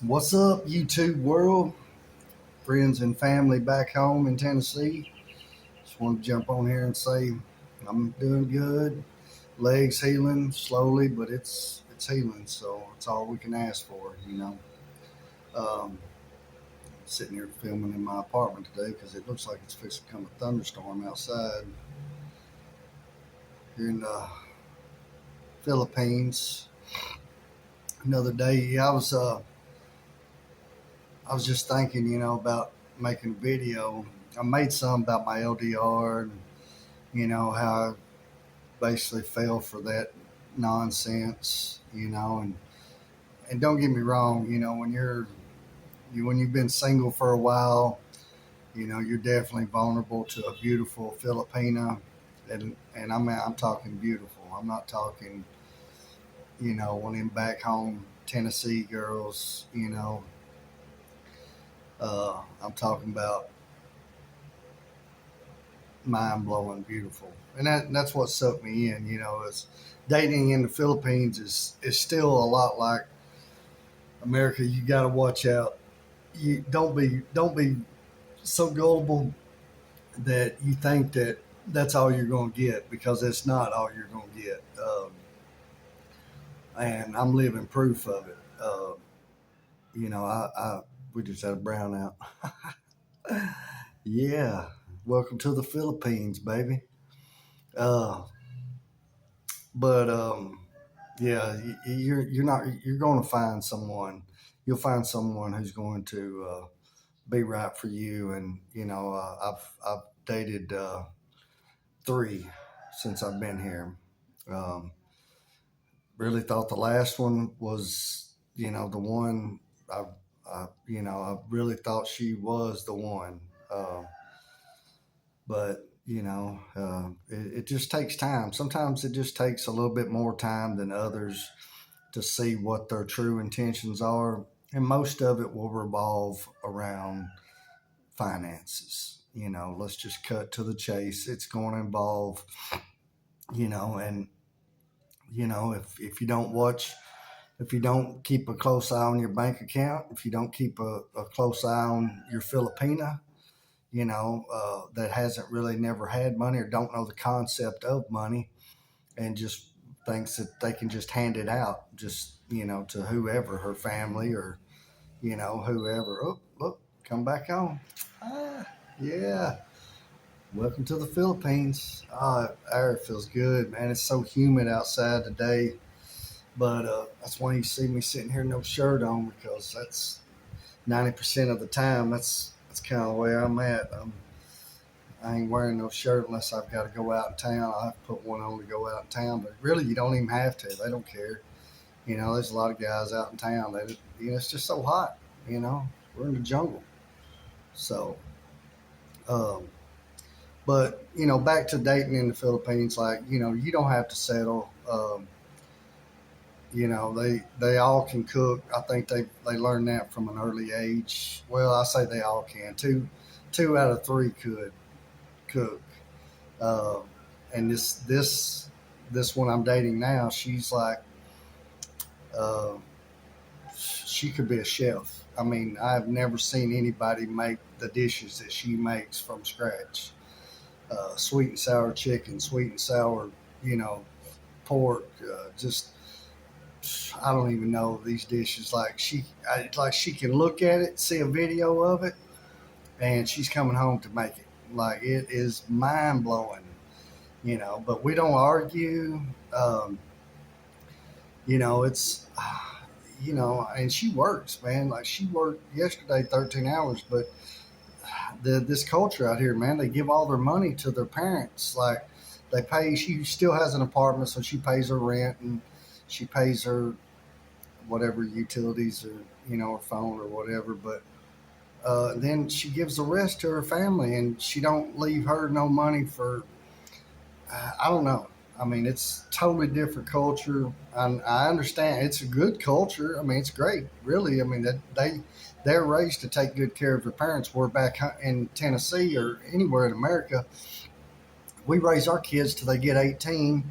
What's up, YouTube world? Friends and family back home in Tennessee. Just want to jump on here and say I'm doing good. Legs healing slowly, but it's healing, so it's all we can ask for. Um, Sitting here filming in my apartment today because it looks like it's fixing to come a thunderstorm outside here in the Philippines. Another day, I was just thinking, about making a video. I made some about my LDR and how I basically fell for that nonsense, and don't get me wrong, when you've been single for a while, you're definitely vulnerable to a beautiful Filipina, and I'm talking beautiful. I'm not talking, one of them back home Tennessee girls, I'm talking about mind blowing beautiful, and that's what sucked me in. Is dating in the Philippines is still a lot like America. You got to watch out. You don't be so gullible that you think that that's all you're going to get, because it's not all you're going to get. And I'm living proof of it. I we just had a brownout. Yeah, welcome to the Philippines, baby. Uh, but Yeah, you're going to find someone. You'll find someone who's going to be right for you. And I've dated three since I've been here. Um, really thought the last one was the one. I really thought she was the one. But it just takes time. Sometimes it just takes a little bit more time than others to see what their true intentions are. And most of it will revolve around finances. Let's just cut to the chase. It's going to involve, and, if you don't watch, if you don't keep a close eye on your bank account, if you don't keep a close eye on your Filipina, that hasn't really never had money or don't know the concept of money, and just thinks that they can just hand it out, just to whoever, her family, or whoever. Oh, look, come back on. Ah, yeah. Welcome to the Philippines. Air feels good, man. It's so humid outside today, but that's why you see me sitting here no shirt on, because that's 90% of the time. That's kind of the way I'm at. I ain't wearing no shirt unless I've got to go out in town. I have to put one on to go out in town, but really, you don't even have to. They don't care. There's a lot of guys out in town that it's just so hot. We're in the jungle, so. Um, but back to dating in the Philippines, like you don't have to settle. They all can cook. I think they learn that from an early age. Well, I say they all can. Two out of three could cook. Uh, and this one I'm dating now, she's like, uh, she could be a chef. I mean, I've never seen anybody make the dishes that she makes from scratch. Sweet and sour chicken, sweet and sour, you know, pork. Just I don't even know these dishes. Like she can look at it, see a video of it, and she's coming home to make it. Like it is mind blowing, But we don't argue. Um, it's and she works, man. Like she worked yesterday 13 hours, but this culture out here, man, they give all their money to their parents. Like they pay. She still has an apartment, so she pays her rent and she pays her whatever utilities or her phone or whatever. But then she gives the rest to her family, and she don't leave her no money for. I don't know. I mean, it's totally different culture. I understand it's a good culture. I mean, it's great, really. I mean, that they're raised to take good care of their parents. We're back in Tennessee or anywhere in America. We raise our kids till they get 18,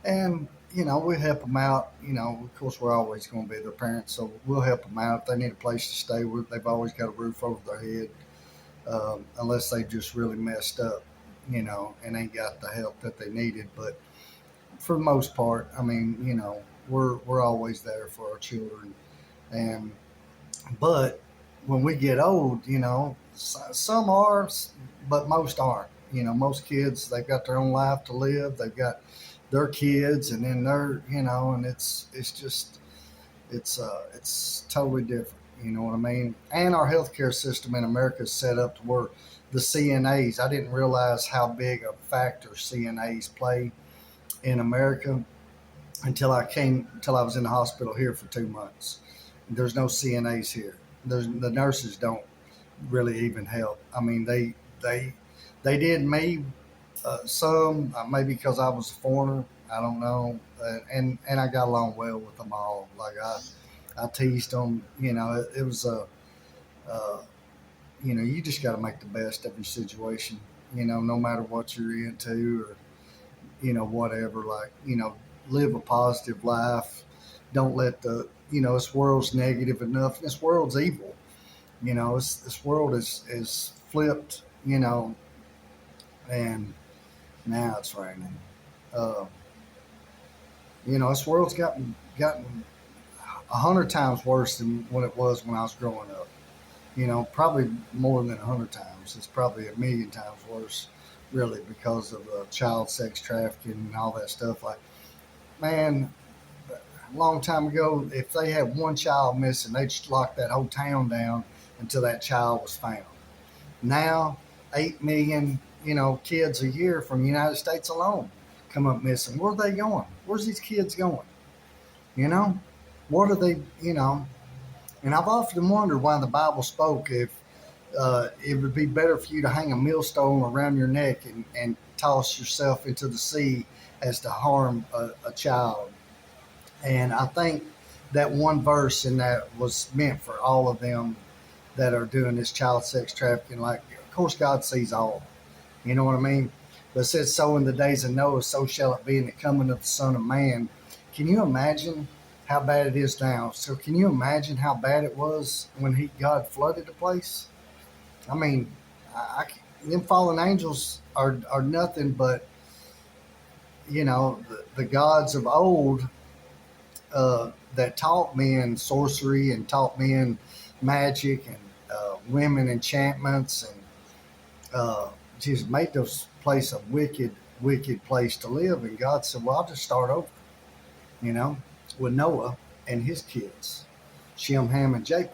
and we help them out. Of course, we're always going to be their parents, so we'll help them out. If they need a place to stay, they've always got a roof over their head, unless they just really messed up, and ain't got the help that they needed. But for the most part, I mean, we're always there for our children. And but when we get old, some are, but most aren't. Most kids, they've got their own life to live. They've got their kids, and then and it's just it's totally different. You know what I mean? And our healthcare system in America is set up to where the CNAs. I didn't realize how big a factor CNAs play in America until I was in the hospital here for 2 months. There's no CNAs here. The nurses don't really even help. I mean, they did me some, maybe because I was a foreigner. I don't know, and I got along well with them all. Like I teased them. It was a you just got to make the best of your situation. No matter what you're into or whatever. Like live a positive life. Don't let this world's negative enough. This world's evil. This world is flipped. And now it's raining. Uh, this world's gotten 100 times worse than what it was when I was growing up. Probably more than 100 times. It's probably a million times worse, really, because of child sex trafficking and all that stuff. Like, man, a long time ago, if they had one child missing, they'd just lock that whole town down until that child was found. Now, 8 million, kids a year from the United States alone come up missing. Where are they going? Where's these kids going? You know, what are they? And I've often wondered why the Bible spoke if it would be better for you to hang a millstone around your neck and toss yourself into the sea as to harm a child. And I think that one verse in that was meant for all of them that are doing this child sex trafficking. Like, of course, God sees all. You know what I mean? But it says, so in the days of Noah, so shall it be in the coming of the Son of Man. Can you imagine how bad it is now? So can you imagine how bad it was when God flooded the place? I mean, them fallen angels are nothing but, the gods of old that taught men sorcery and taught men magic and women enchantments and just made this place a wicked, wicked place to live. And God said, well, I'll just start over, you know, with Noah and his kids, Shem, Ham, and Japheth,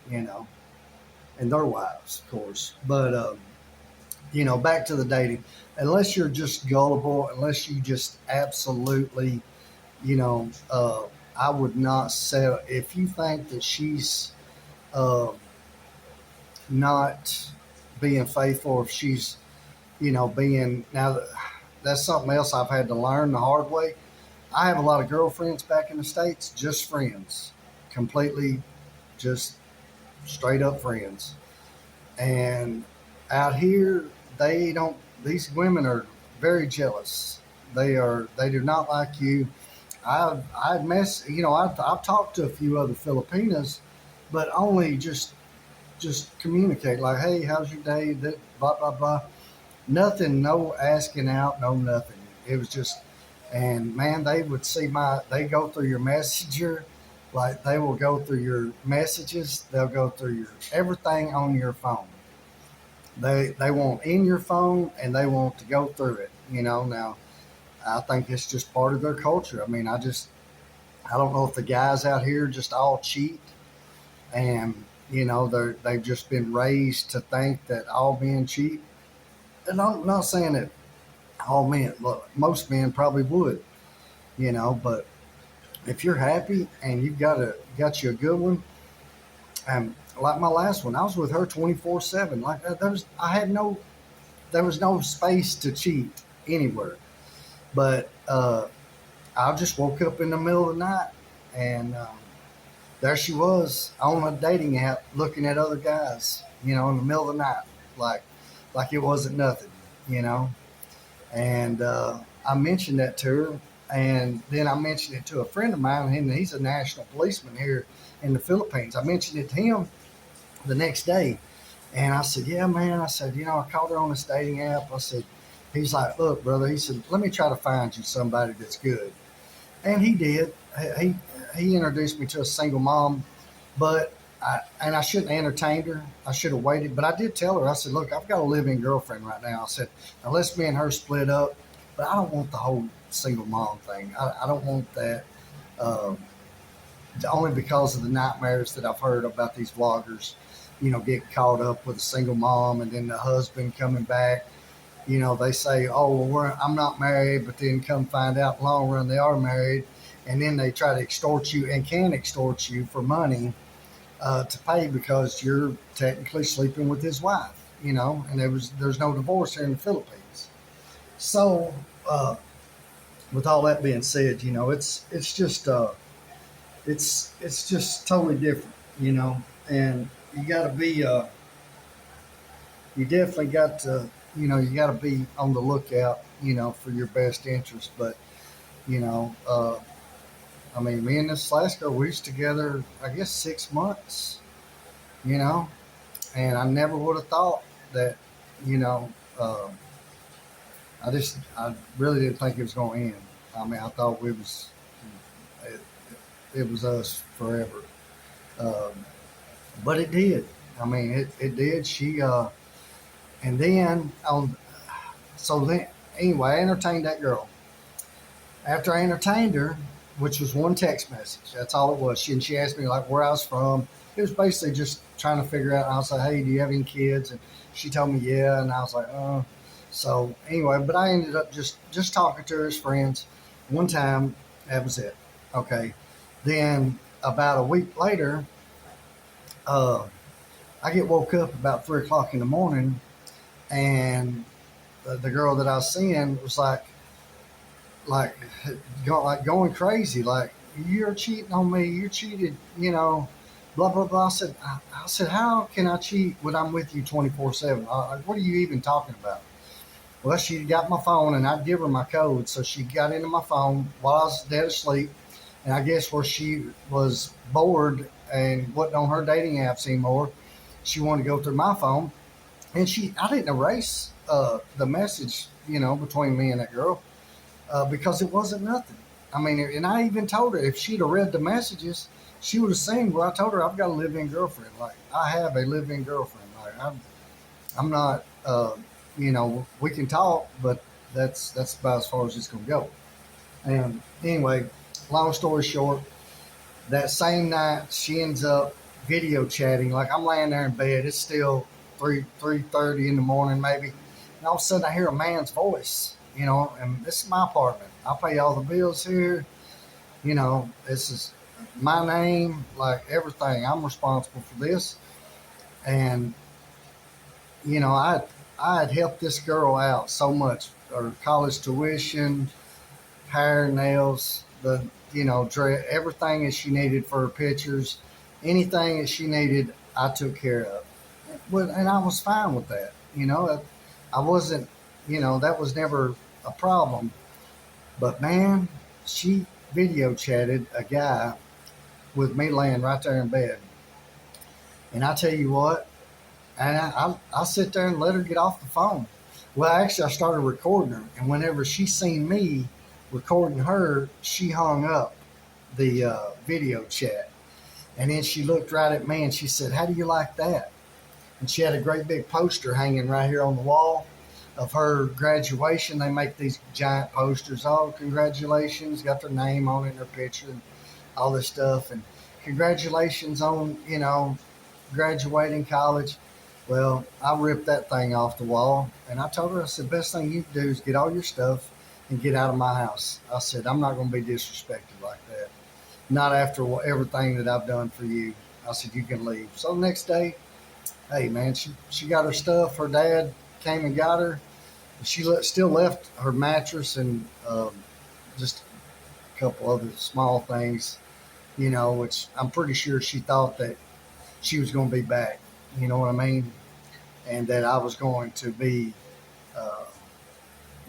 and their wives, of course. But, back to the dating. Unless you're just gullible, unless you just absolutely, I would not sell. If you think that she's uh, not being faithful, if she's, being now, that's something else I've had to learn the hard way. I have a lot of girlfriends back in the States, just friends, completely just straight up friends. And out here, they don't, these women are very jealous. They do not like you. I've talked to a few other Filipinas, but only just communicate like, hey, how's your day? That blah blah blah. Nothing, no asking out, no nothing. It was just, and man, they would they go through your messenger, like they will go through your messages. They'll go through your everything on your phone. They want in your phone and they want to go through it. Now I think it's just part of their culture. I mean, I don't know if the guys out here just all cheat and they've just been raised to think that all men cheat. And I'm not saying that all men, look, most men probably would, but if you're happy and got you a good one, like my last one, I was with her 24/7. Like there was no space to cheat anywhere. But I just woke up in the middle of the night and there she was on a dating app looking at other guys, in the middle of the night, like it wasn't nothing, you know. And I mentioned that to her, And then I mentioned it to a friend of mine, and he's a national policeman here in the Philippines. I mentioned it to him the next day, and I said, "Yeah, man." I said, I caught her on this dating app. I said, he's like, "Look, brother," he said, "let me try to find you somebody that's good." And he did. He introduced me to a single mom, but I shouldn't have entertained her. I should have waited. But I did tell her. I said, "Look, I've got a living girlfriend right now." I said, "Unless me and her split up, but I don't want the whole single mom thing. I don't want that." Um, Only because of the nightmares that I've heard about these vloggers, get caught up with a single mom and then the husband coming back. They say, "Oh, well, I'm not married," but then come find out in the long run they are married, and then they try to extort you and can extort you for money to pay because you're technically sleeping with his wife. And there's no divorce here in the Philippines. So, with all that being said, it's just it's just totally different, and you got to be you definitely got to you got to be on the lookout, for your best interest. But you know, uh, I mean, me and this last girl, we was together, I guess, 6 months, you know, and I never would have thought that, you know, uh, I really didn't think it was going to end. I mean, I thought it, it was us forever. Um, but it did. I mean, it did. And then so then, anyway, I entertained that girl. After I entertained her, which was one text message, that's all it was. She asked me like where I was from. It was basically just trying to figure out. I was like, "Hey, do you have any kids?" And she told me, "Yeah," and I was like, "Oh." So anyway, but I ended up just talking to her as friends. One time, that was it. Okay. Then about a week later, uh, I get woke up about 3 o'clock in the morning, and the girl that I was seeing was like like going crazy, like, "You're cheating on me, you cheated, blah blah blah." I said, "How can I cheat when I'm with you 24/7? What are you even talking about?" Well, she got my phone, and I'd give her my code, so she got into my phone while I was dead asleep. And I guess where she was bored and wasn't on her dating apps anymore, she wanted to go through my phone, and I didn't erase the message, between me and that girl, because it wasn't nothing. I mean, and I even told her if she'd have read the messages, she would have seen where I told her I've got a live-in girlfriend. Like, I have a live-in girlfriend. Like, I'm not, we can talk, but that's about as far as it's gonna go. And anyway, long story short, that same night she ends up video chatting. Like, I'm laying there in bed. It's still 3:30 in the morning maybe, and all of a sudden I hear a man's voice. And this is my apartment. I pay all the bills here. This is my name, like everything. I'm responsible for this. And I had helped this girl out so much. Her college tuition, hair, nails, everything that she needed for her pictures, anything that she needed, I took care of. Well, and I was fine with that. I wasn't, that was never a problem. But man, she video chatted a guy with me laying right there in bed. And I tell you what, and I sit there and let her get off the phone. Well, actually, I started recording her. And whenever she seen me recording her, she hung up the video chat. And then she looked right at me and she said, "How do you like that?" And she had a great big poster hanging right here on the wall of her graduation. They make these giant posters. "Oh, congratulations!" Got their name on it, and their picture, and all this stuff. And congratulations on graduating college. Well, I ripped that thing off the wall, and I told her, I said, "Best thing you can do is get all your stuff and get out of my house." I said, "I'm not going to be disrespected like that. Not after everything that I've done for you." I said, "You can leave." So the next day, hey man, she got her stuff. Her dad came and got her. She still left her mattress and just a couple other small things, which I'm pretty sure she thought that she was going to be back. You know what I mean? And that I was going to be uh,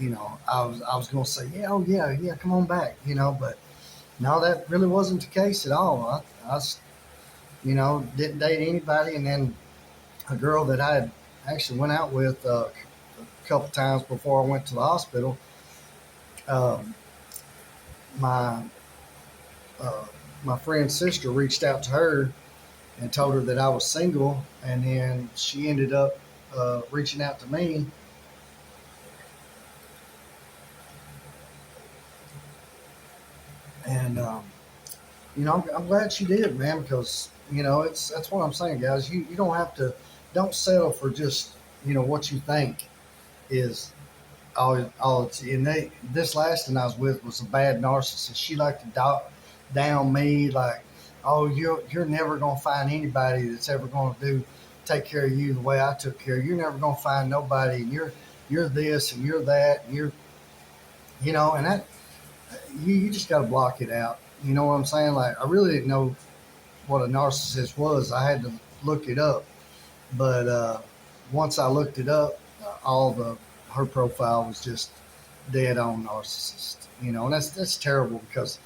I was gonna say, yeah, oh yeah, yeah, come on back, but no, that really wasn't the case at all. Didn't date anybody, and then a girl that I had actually went out with a couple times before I went to the hospital. Um, my uh, my friend's sister reached out to her and told her that I was single, and then she ended up reaching out to me. And I'm glad she did, man, because it's that's what I'm saying, guys. You don't have to, don't settle for just what you think is all it's. And this last one I was with was a bad narcissist. She liked to down me like, oh, you're never gonna find anybody that's ever gonna take care of you the way I took care of you. You're never gonna find nobody, and you're this and you're that, and and that you just got to block it out. You know what I'm saying? Like, I really didn't know what a narcissist was. I had to look it up, but once I looked it up, all the her profile was just dead on narcissist. And that's terrible because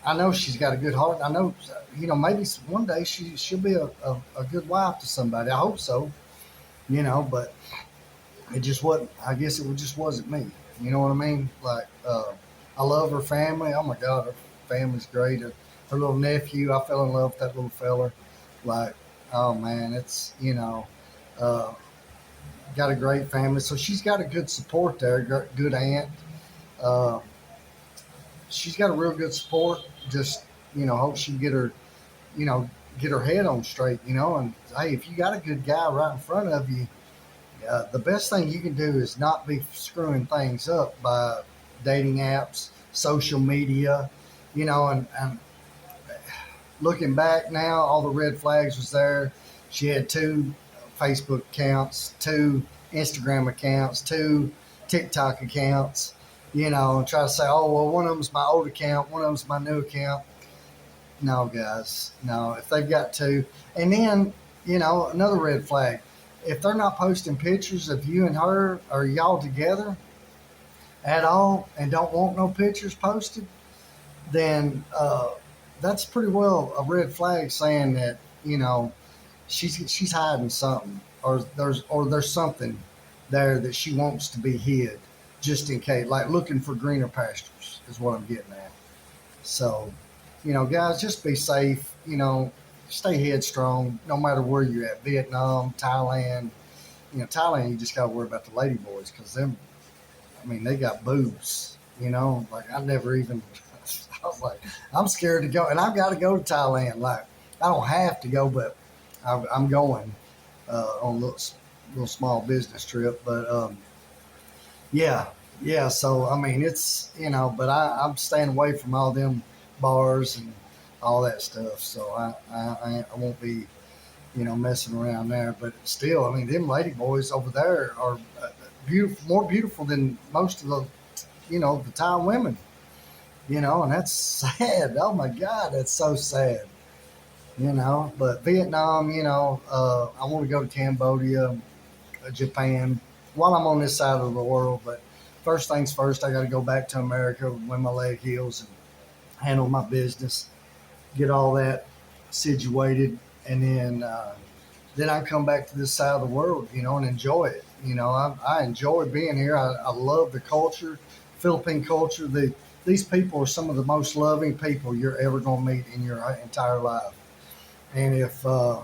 I know she's got a good heart. I know, maybe one day she'll be a good wife to somebody. I hope so. But it just wasn't. I guess just wasn't me. You know what I mean? Like, I love her family. Oh my God, her family's great. Her little nephew, I fell in love with that little fella. Like, oh man, it's uh, got a great family. So she's got a good support there. Good aunt. Uh, she's got a real good support. Just hope she get her you know get her head on straight. And hey, if you got a good guy right in front of you, the best thing you can do is not be screwing things up by dating apps, social media, and looking back now, all the red flags was there. She had two Facebook accounts, two Instagram accounts, two TikTok accounts, and try to say, oh, well, one of them's my old account, one of them's my new account. No, guys, no. If they've got two, and then, another red flag, if they're not posting pictures of you and her or y'all together at all and don't want no pictures posted, then that's pretty well a red flag saying that she's hiding something, or there's something there that she wants to be hid, just in case, like looking for greener pastures is what I'm getting at. So, guys, just be safe. Stay headstrong, no matter where you're at. Vietnam, Thailand. Thailand, you just got to worry about the lady boys because them. I mean, they got boobs. Like I never even. I was like, I'm scared to go, and I've got to go to Thailand. Like, I don't have to go, but I'm going on a little small business trip. But yeah, yeah. So I mean, it's but I'm staying away from all them bars and all that stuff. So I won't be messing around there. But still, I mean, them lady boys over there are beautiful, more beautiful than most of the Thai women. And that's sad. Oh my God, that's so sad. But Vietnam, I want to go to Cambodia, Japan, while I'm on this side of the world. But first things first, I got to go back to America when my leg heals and handle my business, get all that situated, and then I come back to this side of the world, and enjoy it. I enjoy being here. I love the culture, Philippine culture. These people are some of the most loving people you're ever going to meet in your entire life. And if I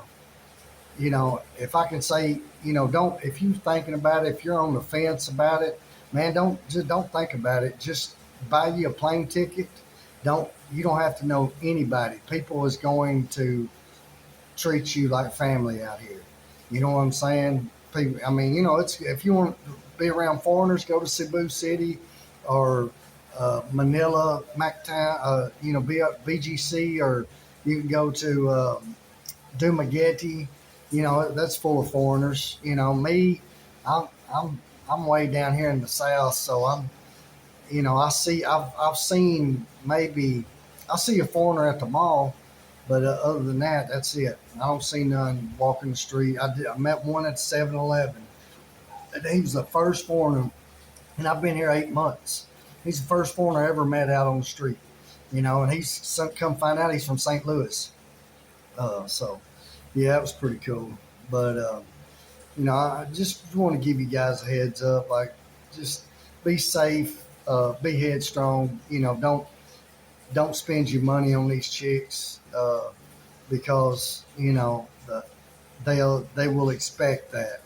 can say, don't, if you're thinking about it, if you're on the fence about it, man, don't think about it. Just buy you a plane ticket. You don't have to know anybody. People is going to treat you like family out here. You know what I'm saying? People, I mean, it's if you want to be around foreigners, go to Cebu City or Manila, Mactan, BGC, or you can go to Dumaguete. That's full of foreigners. Me, I'm I'm I'm way down here in the south, so I've seen maybe I see a foreigner at the mall, but other than that, that's it. I don't see none walking the street. I met one at 7-Eleven. And he was the first foreigner and I've been here 8 months. He's the first foreigner I ever met out on the street, and come find out he's from St. Louis. So yeah, it was pretty cool. But I just want to give you guys a heads up. Like, just be safe, be headstrong. Don't spend your money on these chicks because they will expect that.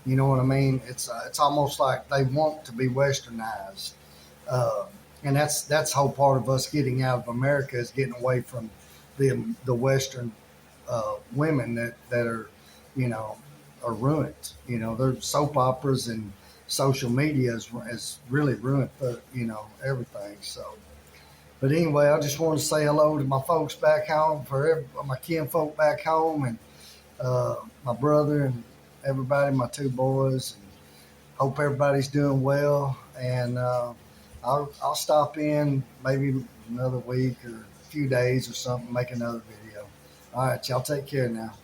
You know what I mean? It's almost like they want to be westernized, uh, and that's the whole part of us getting out of America is getting away from the Western women that are you know are ruined. Their soap operas and social media has really ruined everything. So. But anyway, I just want to say hello to my folks back home, my kin folk back home, and my brother and everybody, my two boys. And hope everybody's doing well. And I'll stop in maybe another week or a few days or something, make another video. All right, y'all take care now.